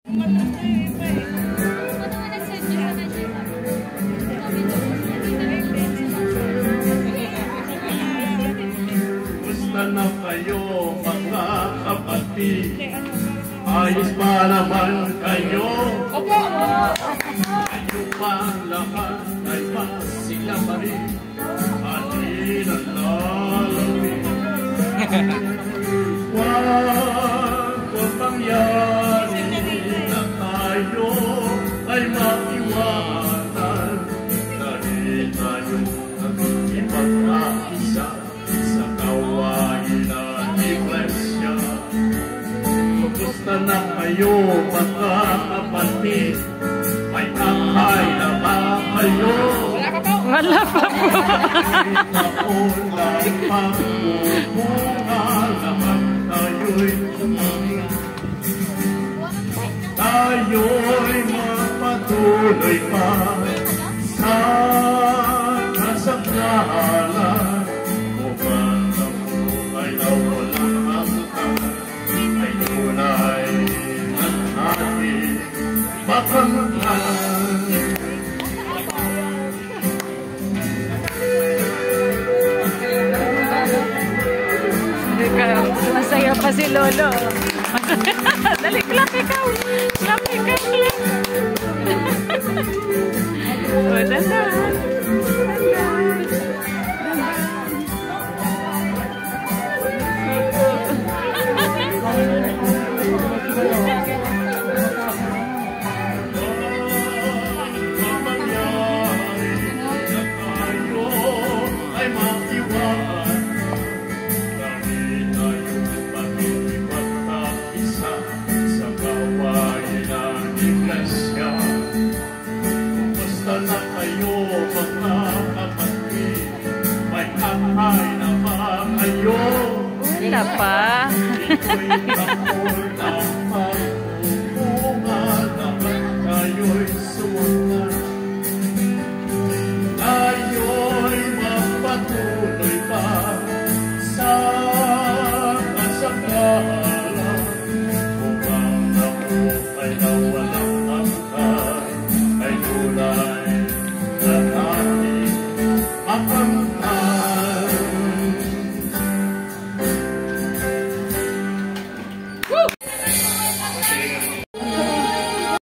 Gusto na kayo mga kapatid, ayos pa naman kayo. Kayo pa lahat ay masila pa rin, at inalalamig. Huwag ko pangyari na tayo ay maiwanan, dahil tayo ipag-aisa sa gawain ng iglesia. Kumusta na kayo mga kapatid? May angay na ba kayo? Wala pa po. Tayo'y mapatuloy pa sa kasangkahalan. Kung ang buhay na walang hanggan ay tunay ng ating makamahal. Masaya pa si Lolo. Dali, clap ikaw. Clap ikaw. Wala na. Wala pa. Tayo'y mapatuloy pa sa kasangkahalan.